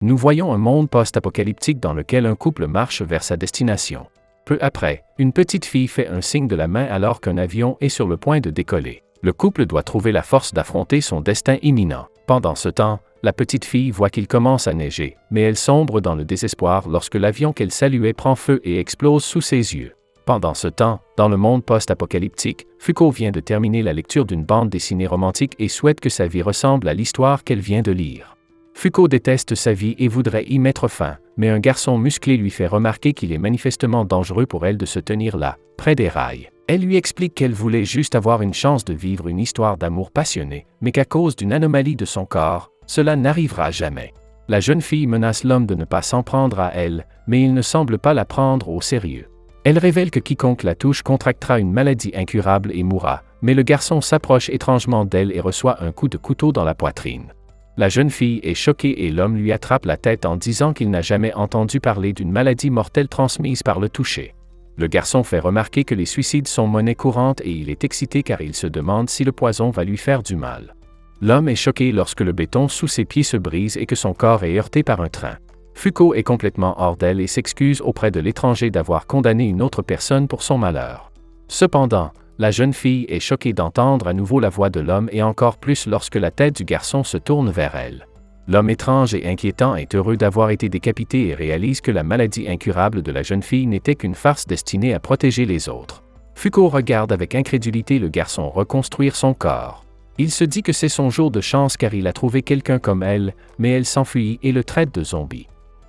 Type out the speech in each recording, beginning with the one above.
Nous voyons un monde post-apocalyptique dans lequel un couple marche vers sa destination. Peu après, une petite fille fait un signe de la main alors qu'un avion est sur le point de décoller. Le couple doit trouver la force d'affronter son destin imminent. Pendant ce temps, la petite fille voit qu'il commence à neiger, mais elle sombre dans le désespoir lorsque l'avion qu'elle saluait prend feu et explose sous ses yeux. Pendant ce temps, dans le monde post-apocalyptique, Foucault vient de terminer la lecture d'une bande dessinée romantique et souhaite que sa vie ressemble à l'histoire qu'elle vient de lire. Foucault déteste sa vie et voudrait y mettre fin, mais un garçon musclé lui fait remarquer qu'il est manifestement dangereux pour elle de se tenir là, près des rails. Elle lui explique qu'elle voulait juste avoir une chance de vivre une histoire d'amour passionné, mais qu'à cause d'une anomalie de son corps, cela n'arrivera jamais. La jeune fille menace l'homme de ne pas s'en prendre à elle, mais il ne semble pas la prendre au sérieux. Elle révèle que quiconque la touche contractera une maladie incurable et mourra, mais le garçon s'approche étrangement d'elle et reçoit un coup de couteau dans la poitrine. La jeune fille est choquée et l'homme lui attrape la tête en disant qu'il n'a jamais entendu parler d'une maladie mortelle transmise par le toucher. Le garçon fait remarquer que les suicides sont monnaie courante et il est excité car il se demande si le poison va lui faire du mal. L'homme est choqué lorsque le béton sous ses pieds se brise et que son corps est heurté par un train. Foucault est complètement hors d'elle et s'excuse auprès de l'étranger d'avoir condamné une autre personne pour son malheur. Cependant, la jeune fille est choquée d'entendre à nouveau la voix de l'homme et encore plus lorsque la tête du garçon se tourne vers elle. L'homme étrange et inquiétant est heureux d'avoir été décapité et réalise que la maladie incurable de la jeune fille n'était qu'une farce destinée à protéger les autres. Foucault regarde avec incrédulité le garçon reconstruire son corps. Il se dit que c'est son jour de chance car il a trouvé quelqu'un comme elle, mais elle s'enfuit et le traite de zombie.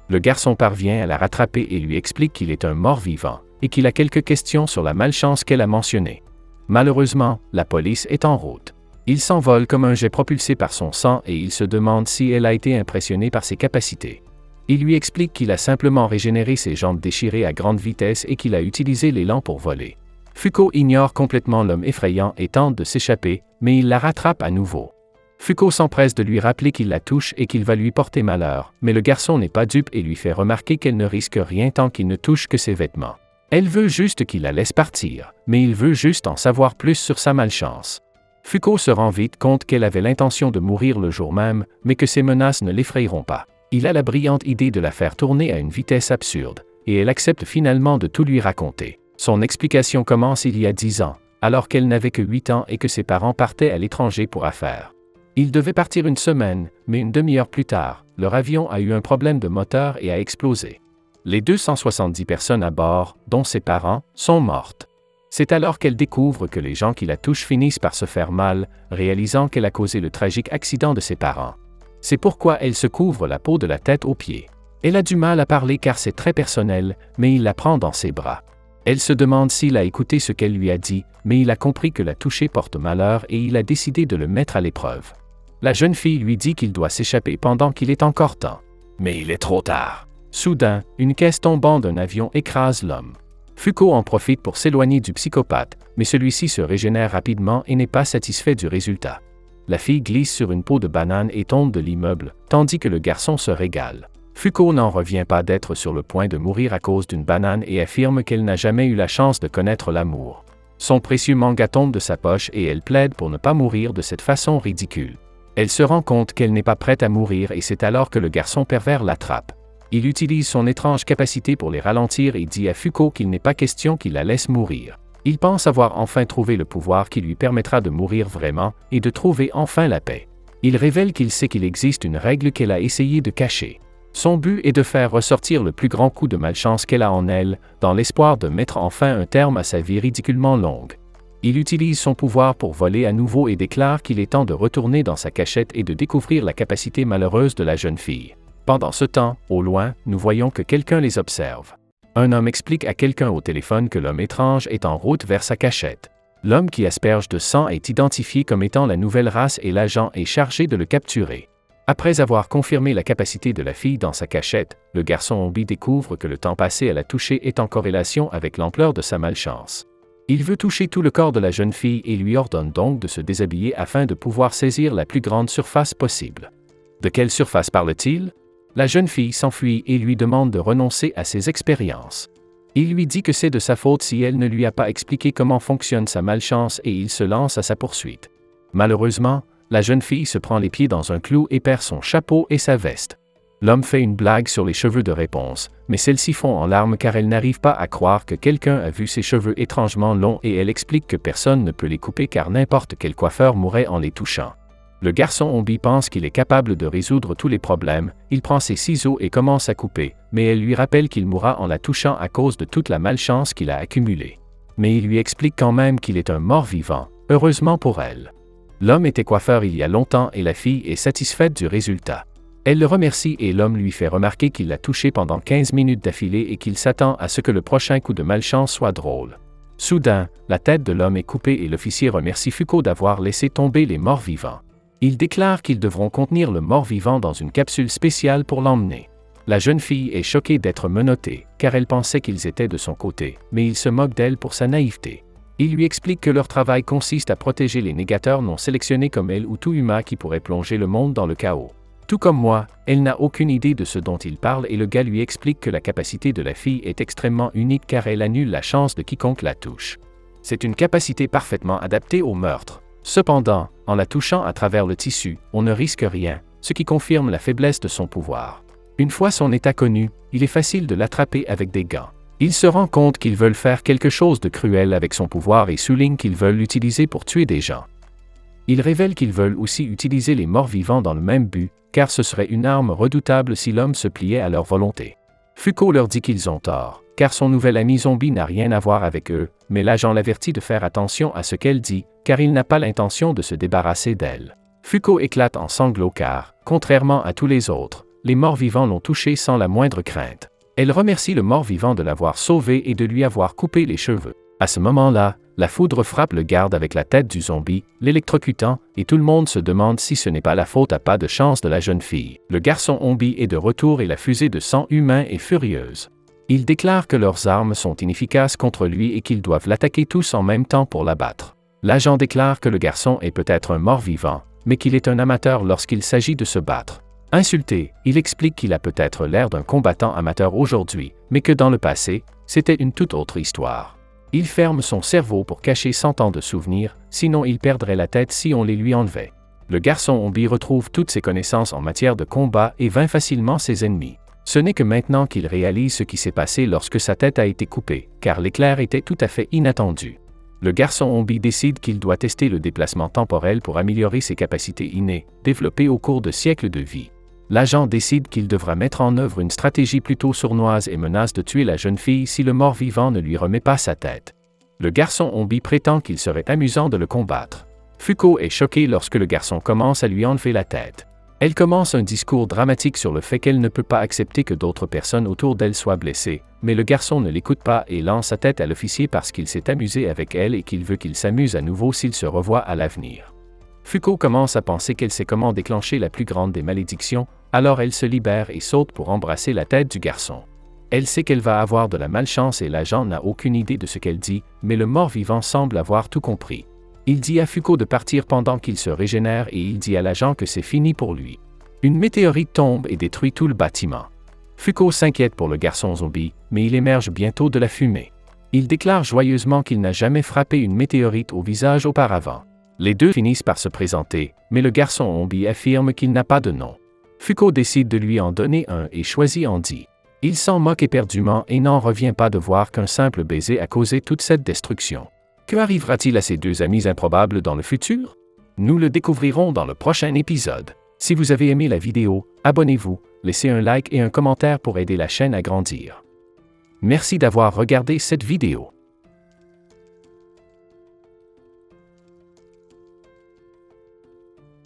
Le garçon parvient à la rattraper et lui explique qu'il est un mort-vivant, et qu'il a quelques questions sur la malchance qu'elle a mentionnée. Malheureusement, la police est en route. Il s'envole comme un jet propulsé par son sang et il se demande si elle a été impressionnée par ses capacités. Il lui explique qu'il a simplement régénéré ses jambes déchirées à grande vitesse et qu'il a utilisé l'élan pour voler. Foucault ignore complètement l'homme effrayant et tente de s'échapper, mais il la rattrape à nouveau. Foucault s'empresse de lui rappeler qu'il la touche et qu'il va lui porter malheur, mais le garçon n'est pas dupe et lui fait remarquer qu'elle ne risque rien tant qu'il ne touche que ses vêtements. Elle veut juste qu'il la laisse partir, mais il veut juste en savoir plus sur sa malchance. Foucault se rend vite compte qu'elle avait l'intention de mourir le jour même, mais que ses menaces ne l'effrayeront pas. Il a la brillante idée de la faire tourner à une vitesse absurde, et elle accepte finalement de tout lui raconter. Son explication commence il y a 10 ans, alors qu'elle n'avait que 8 ans et que ses parents partaient à l'étranger pour affaires. Ils devaient partir une semaine, mais une demi-heure plus tard, leur avion a eu un problème de moteur et a explosé. Les 270 personnes à bord, dont ses parents, sont mortes. C'est alors qu'elle découvre que les gens qui la touchent finissent par se faire mal, réalisant qu'elle a causé le tragique accident de ses parents. C'est pourquoi elle se couvre la peau de la tête aux pieds. Elle a du mal à parler car c'est très personnel, mais il la prend dans ses bras. Elle se demande s'il a écouté ce qu'elle lui a dit, mais il a compris que la toucher porte malheur et il a décidé de le mettre à l'épreuve. La jeune fille lui dit qu'il doit s'échapper pendant qu'il est encore temps. Mais il est trop tard. Soudain, une caisse tombant d'un avion écrase l'homme. Foucault en profite pour s'éloigner du psychopathe, mais celui-ci se régénère rapidement et n'est pas satisfait du résultat. La fille glisse sur une peau de banane et tombe de l'immeuble, tandis que le garçon se régale. Foucault n'en revient pas d'être sur le point de mourir à cause d'une banane et affirme qu'elle n'a jamais eu la chance de connaître l'amour. Son précieux manga tombe de sa poche et elle plaide pour ne pas mourir de cette façon ridicule. Elle se rend compte qu'elle n'est pas prête à mourir et c'est alors que le garçon pervers l'attrape. Il utilise son étrange capacité pour les ralentir et dit à Foucault qu'il n'est pas question qu'il la laisse mourir. Il pense avoir enfin trouvé le pouvoir qui lui permettra de mourir vraiment et de trouver enfin la paix. Il révèle qu'il sait qu'il existe une règle qu'elle a essayé de cacher. Son but est de faire ressortir le plus grand coup de malchance qu'elle a en elle, dans l'espoir de mettre enfin un terme à sa vie ridiculement longue. Il utilise son pouvoir pour voler à nouveau et déclare qu'il est temps de retourner dans sa cachette et de découvrir la capacité malheureuse de la jeune fille. Pendant ce temps, au loin, nous voyons que quelqu'un les observe. Un homme explique à quelqu'un au téléphone que l'homme étrange est en route vers sa cachette. L'homme qui asperge de sang est identifié comme étant la nouvelle race et l'agent est chargé de le capturer. Après avoir confirmé la capacité de la fille dans sa cachette, le garçon zombie découvre que le temps passé à la toucher est en corrélation avec l'ampleur de sa malchance. Il veut toucher tout le corps de la jeune fille et lui ordonne donc de se déshabiller afin de pouvoir saisir la plus grande surface possible. De quelle surface parle-t-il? La jeune fille s'enfuit et lui demande de renoncer à ses expériences. Il lui dit que c'est de sa faute si elle ne lui a pas expliqué comment fonctionne sa malchance et il se lance à sa poursuite. Malheureusement, la jeune fille se prend les pieds dans un clou et perd son chapeau et sa veste. L'homme fait une blague sur les cheveux de réponse, mais celles-ci fond en larmes car elle n'arrive pas à croire que quelqu'un a vu ses cheveux étrangement longs et elle explique que personne ne peut les couper car n'importe quel coiffeur mourrait en les touchant. Le garçon Ombi pense qu'il est capable de résoudre tous les problèmes, il prend ses ciseaux et commence à couper, mais elle lui rappelle qu'il mourra en la touchant à cause de toute la malchance qu'il a accumulée. Mais il lui explique quand même qu'il est un mort-vivant, heureusement pour elle. L'homme était coiffeur il y a longtemps et la fille est satisfaite du résultat. Elle le remercie et l'homme lui fait remarquer qu'il l'a touché pendant 15 minutes d'affilée et qu'il s'attend à ce que le prochain coup de malchance soit drôle. Soudain, la tête de l'homme est coupée et l'officier remercie Fuko d'avoir laissé tomber les morts-vivants. Il déclare qu'ils devront contenir le mort-vivant dans une capsule spéciale pour l'emmener. La jeune fille est choquée d'être menottée, car elle pensait qu'ils étaient de son côté, mais il se moque d'elle pour sa naïveté. Il lui explique que leur travail consiste à protéger les négateurs non sélectionnés comme elle ou tout humain qui pourrait plonger le monde dans le chaos. Tout comme moi, elle n'a aucune idée de ce dont il parle et le gars lui explique que la capacité de la fille est extrêmement unique car elle annule la chance de quiconque la touche. C'est une capacité parfaitement adaptée au meurtre. Cependant, en la touchant à travers le tissu, on ne risque rien, ce qui confirme la faiblesse de son pouvoir. Une fois son état connu, il est facile de l'attraper avec des gants. Il se rend compte qu'ils veulent faire quelque chose de cruel avec son pouvoir et souligne qu'ils veulent l'utiliser pour tuer des gens. Il révèle qu'ils veulent aussi utiliser les morts-vivants dans le même but, car ce serait une arme redoutable si l'homme se pliait à leur volonté. Fuko leur dit qu'ils ont tort, car son nouvel ami zombie n'a rien à voir avec eux, mais l'agent l'avertit de faire attention à ce qu'elle dit, car il n'a pas l'intention de se débarrasser d'elle. Fuko éclate en sanglots car, contrairement à tous les autres, les morts-vivants l'ont touché sans la moindre crainte. Elle remercie le mort-vivant de l'avoir sauvé et de lui avoir coupé les cheveux. À ce moment-là, la foudre frappe le garde avec la tête du zombie, l'électrocutant, et tout le monde se demande si ce n'est pas la faute à pas de chance de la jeune fille. Le garçon zombie est de retour et la fusée de sang humain est furieuse. Ils déclarent que leurs armes sont inefficaces contre lui et qu'ils doivent l'attaquer tous en même temps pour l'abattre. L'agent déclare que le garçon est peut-être un mort-vivant, mais qu'il est un amateur lorsqu'il s'agit de se battre. Insulté, il explique qu'il a peut-être l'air d'un combattant amateur aujourd'hui, mais que dans le passé, c'était une toute autre histoire. Il ferme son cerveau pour cacher 100 ans de souvenirs, sinon il perdrait la tête si on les lui enlevait. Le garçon zombie retrouve toutes ses connaissances en matière de combat et vainc facilement ses ennemis. Ce n'est que maintenant qu'il réalise ce qui s'est passé lorsque sa tête a été coupée, car l'éclair était tout à fait inattendu. Le garçon zombie décide qu'il doit tester le déplacement temporel pour améliorer ses capacités innées, développées au cours de siècles de vie. L'agent décide qu'il devra mettre en œuvre une stratégie plutôt sournoise et menace de tuer la jeune fille si le mort-vivant ne lui remet pas sa tête. Le garçon zombie prétend qu'il serait amusant de le combattre. Fuko est choquée lorsque le garçon commence à lui enlever la tête. Elle commence un discours dramatique sur le fait qu'elle ne peut pas accepter que d'autres personnes autour d'elle soient blessées, mais le garçon ne l'écoute pas et lance sa tête à l'officier parce qu'il s'est amusé avec elle et qu'il veut qu'il s'amuse à nouveau s'il se revoit à l'avenir. Fuko commence à penser qu'elle sait comment déclencher la plus grande des malédictions, alors elle se libère et saute pour embrasser la tête du garçon. Elle sait qu'elle va avoir de la malchance et l'agent n'a aucune idée de ce qu'elle dit, mais le mort-vivant semble avoir tout compris. Il dit à Fuko de partir pendant qu'il se régénère et il dit à l'agent que c'est fini pour lui. Une météorite tombe et détruit tout le bâtiment. Fuko s'inquiète pour le garçon zombie, mais il émerge bientôt de la fumée. Il déclare joyeusement qu'il n'a jamais frappé une météorite au visage auparavant. Les deux finissent par se présenter, mais le garçon zombie affirme qu'il n'a pas de nom. Fuko décide de lui en donner un et choisit Andy. Il s'en moque éperdument et n'en revient pas de voir qu'un simple baiser a causé toute cette destruction. Que arrivera-t-il à ces deux amis improbables dans le futur? Nous le découvrirons dans le prochain épisode. Si vous avez aimé la vidéo, abonnez-vous, laissez un like et un commentaire pour aider la chaîne à grandir. Merci d'avoir regardé cette vidéo.